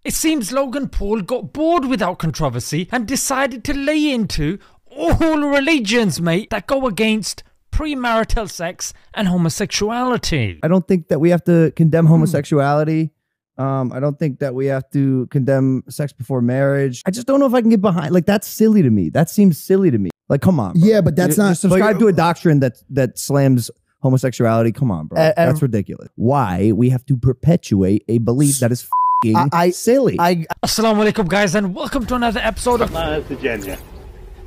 It seems Logan Paul got bored without controversy and decided to lay into all religions, mate, that go against premarital sex and homosexuality. I don't think that we have to condemn homosexuality. I don't think that we have to condemn sex before marriage. I just don't know if I can get behind. Like, that's silly to me. That seems silly to me. Like, come on, bro. Yeah, but that's not... subscribe to a doctrine that slams homosexuality. Come on, bro. That's ridiculous. Why we have to perpetuate a belief that is silly. Assalamu alaikum, guys, and welcome to another episode of Virginia.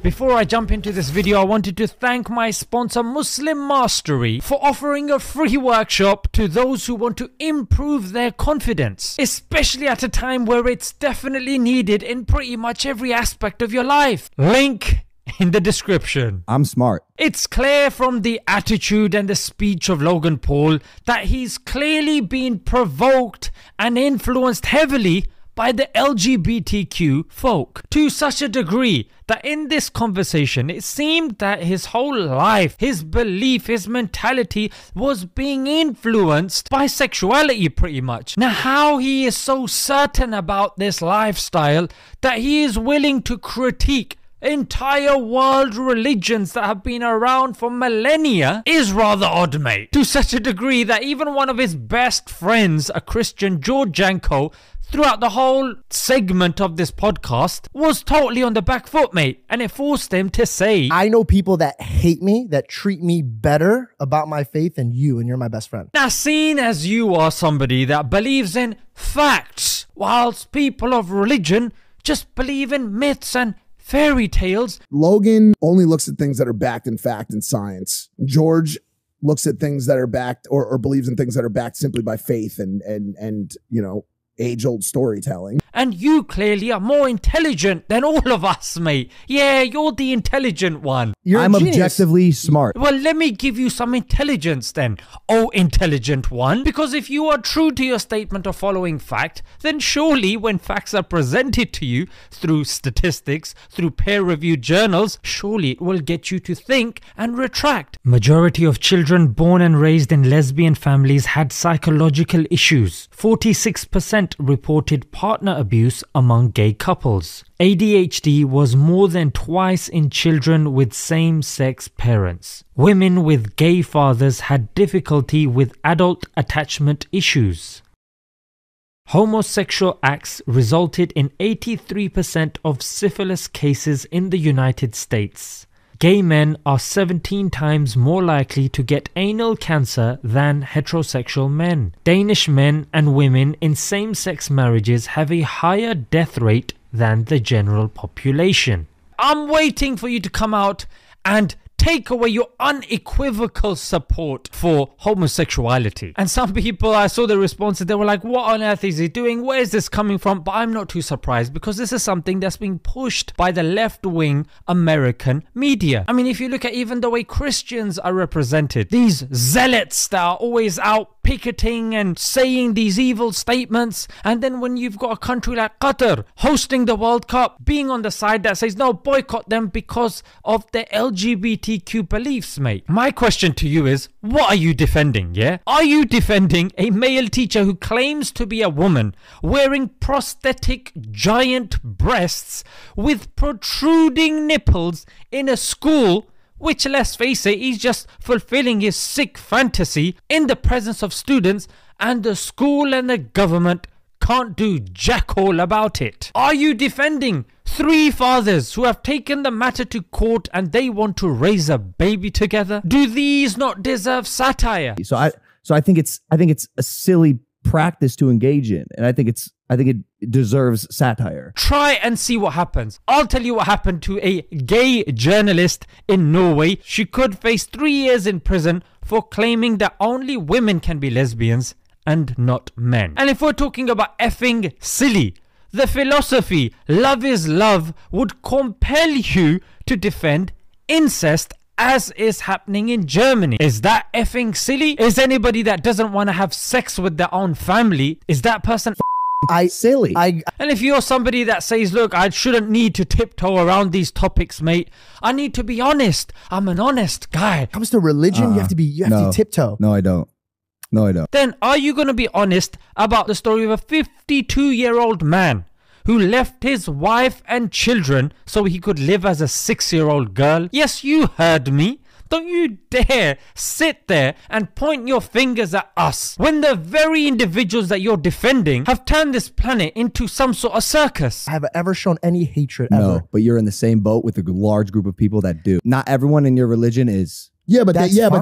Before I jump into this video, I wanted to thank my sponsor Muslim Mastery for offering a free workshop to those who want to improve their confidence, especially at a time where it's definitely needed in pretty much every aspect of your life. Link in the description. I'm smart. It's clear from the attitude and the speech of Logan Paul that he's clearly been provoked and influenced heavily by the LGBTQ folk, to such a degree that in this conversation it seemed that his whole life, his belief, his mentality was being influenced by sexuality pretty much. Now, how he is so certain about this lifestyle that he is willing to critique entire world religions that have been around for millennia is rather odd, mate. To such a degree that even one of his best friends, a Christian, George Janko, throughout the whole segment of this podcast was totally on the back foot, mate, and it forced him to say, I know people that hate me, that treat me better about my faith than you, and you're my best friend. Now, seeing as you are somebody that believes in facts, whilst people of religion just believe in myths and fairy tales. Logan only looks at things that are backed in fact and science. George looks at things that are backed or believes in things that are backed simply by faith and you know, age-old storytelling. And you clearly are more intelligent than all of us, mate. Yeah, you're the intelligent one. I'm objectively smart. Well, let me give you some intelligence then, oh intelligent one. Because if you are true to your statement of following fact, then surely when facts are presented to you through statistics, through peer-reviewed journals, surely it will get you to think and retract. Majority of children born and raised in lesbian families had psychological issues. 46% reported partner abuse among gay couples. ADHD was more than twice in children with same-sex parents. Women with gay fathers had difficulty with adult attachment issues. Homosexual acts resulted in 83% of syphilis cases in the United States. Gay men are 17 times more likely to get anal cancer than heterosexual men. Danish men and women in same-sex marriages have a higher death rate than the general population. I'm waiting for you to come out and take away your unequivocal support for homosexuality. And some people, I saw the responses, they were like, what on earth is he doing? Where is this coming from? But I'm not too surprised because this is something that's being pushed by the left-wing American media. I mean, if you look at even the way Christians are represented, these zealots that are always out picketing and saying these evil statements, and then when you've got a country like Qatar hosting the World Cup, being on the side that says no, boycott them because of the LGBTQ beliefs, mate. My question to you is, what are you defending, yeah? Are you defending a male teacher who claims to be a woman wearing prosthetic giant breasts with protruding nipples in a school which, let's face it, he's just fulfilling his sick fantasy in the presence of students, and the school and the government can't do jack all about it? Are you defending 3 fathers who have taken the matter to court and they want to raise a baby together? Do these not deserve satire? So I think it's a silly practice to engage in, and I think it deserves satire. Try and see what happens. I'll tell you what happened to a gay journalist in Norway. She could face 3 years in prison for claiming that only women can be lesbians and not men. And if we're talking about effing silly, the philosophy love is love would compel you to defend incest, as is happening in Germany. Is that effing silly? Is anybody that doesn't want to have sex with their own family, is that person silly? And if you're somebody that says, look, I shouldn't need to tiptoe around these topics, mate, I need to be honest. I'm an honest guy. When it comes to religion, you have to tiptoe. No, I don't. No, I don't. Then are you going to be honest about the story of a 52-year-old man who left his wife and children so he could live as a 6-year-old girl? Yes, you heard me. Don't you dare sit there and point your fingers at us when the very individuals that you're defending have turned this planet into some sort of circus. Have I ever shown any hatred ever? No, but you're in the same boat with a large group of people that do. Not everyone in your religion is. Yeah, but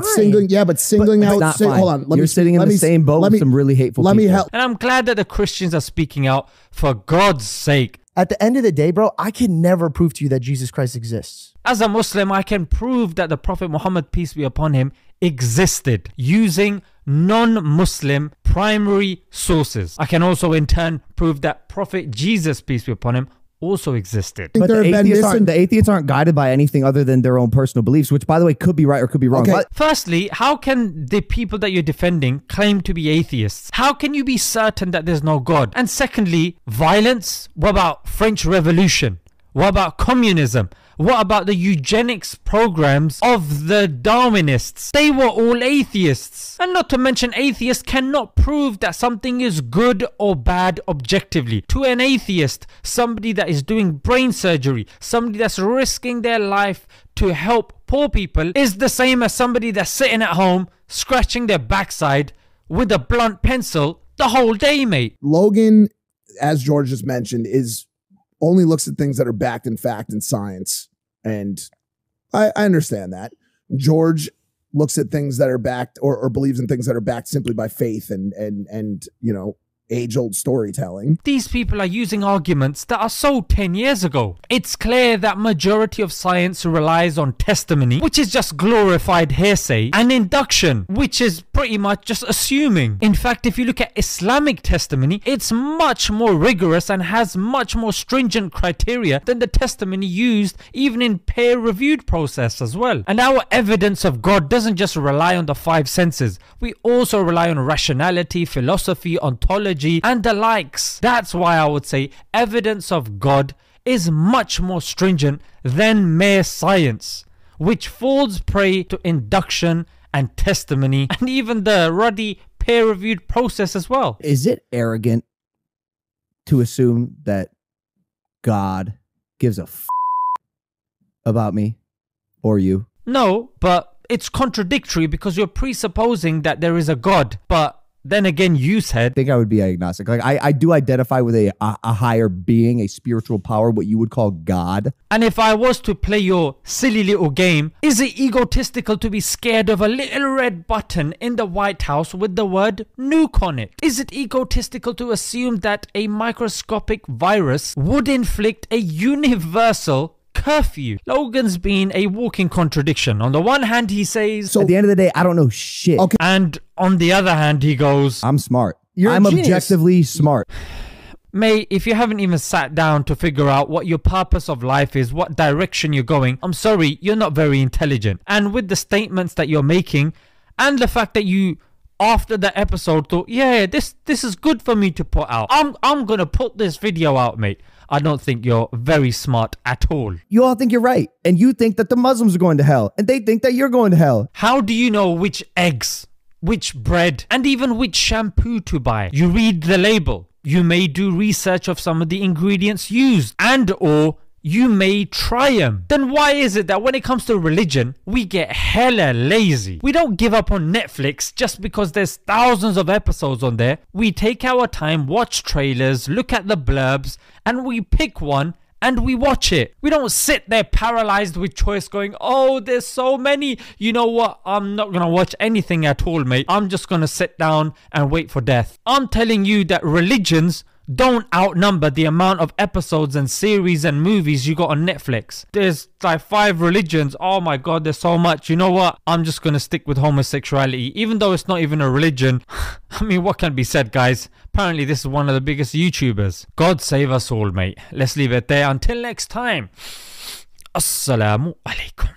singling out. Hold on, you're sitting in the same boat with some really hateful people. Let me help. And I'm glad that the Christians are speaking out, for God's sake. At the end of the day, bro, I can never prove to you that Jesus Christ exists. As a Muslim, I can prove that the Prophet Muhammad, peace be upon him, existed using non-Muslim primary sources. I can also in turn prove that Prophet Jesus, peace be upon him, also existed. But the atheists aren't guided by anything other than their own personal beliefs, which, by the way, could be right or could be wrong. Okay. Firstly, how can the people that you're defending claim to be atheists? How can you be certain that there's no God? And secondly, violence? What about French Revolution? What about communism? What about the eugenics programs of the Darwinists? They were all atheists. And not to mention, atheists cannot prove that something is good or bad objectively. To an atheist, somebody that is doing brain surgery, somebody that's risking their life to help poor people, is the same as somebody that's sitting at home scratching their backside with a blunt pencil the whole day, mate. Logan, as George just mentioned, only looks at things that are backed in fact and science. And I understand that. George looks at things that are backed or believes in things that are backed simply by faith and you know, age-old storytelling. These people are using arguments that are so 10 years ago. It's clear that majority of science relies on testimony, which is just glorified hearsay, and induction, which is pretty much just assuming. In fact, if you look at Islamic testimony, it's much more rigorous and has much more stringent criteria than the testimony used even in peer-reviewed process as well. And our evidence of God doesn't just rely on the 5 senses. We also rely on rationality, philosophy, ontology, and the likes. That's why I would say evidence of God is much more stringent than mere science, which falls prey to induction and testimony and even the ruddy peer-reviewed process as well. Is it arrogant to assume that God gives a f about me or you? No, but it's contradictory because you're presupposing that there is a God, but then again, you said... I think I would be agnostic. Like I do identify with a higher being, a spiritual power, what you would call God. And if I was to play your silly little game, is it egotistical to be scared of a little red button in the White House with the word nuke on it? Is it egotistical to assume that a microscopic virus would inflict a universal curfew? Logan's been a walking contradiction. On the one hand, he says... So at the end of the day, I don't know shit. Okay. And on the other hand, he goes... I'm smart. I'm objectively smart. Mate, if you haven't even sat down to figure out what your purpose of life is, what direction you're going, I'm sorry, you're not very intelligent. And with the statements that you're making, and the fact that you, after the episode, thought, yeah, this is good for me to put out. I'm gonna put this video out, mate. I don't think you're very smart at all. You all think you're right. And you think that the Muslims are going to hell. And they think that you're going to hell. How do you know which eggs, which bread, and even which shampoo to buy? You read the label. You may do research of some of the ingredients used, and or you may try them. Then why is it that when it comes to religion, we get hella lazy? We don't give up on Netflix just because there's thousands of episodes on there. We take our time, watch trailers, look at the blurbs, and we pick one and we watch it. We don't sit there paralyzed with choice going, oh, there's so many. You know what? I'm not going to watch anything at all, mate. I'm just going to sit down and wait for death. I'm telling you that religions don't outnumber the amount of episodes and series and movies you got on Netflix. There's like 5 religions. Oh my god, there's so much. You know what? I'm just gonna stick with homosexuality, even though it's not even a religion. I mean, what can be said, guys? Apparently this is one of the biggest YouTubers. God save us all, mate. Let's leave it there. Until next time. Assalamu alaikum.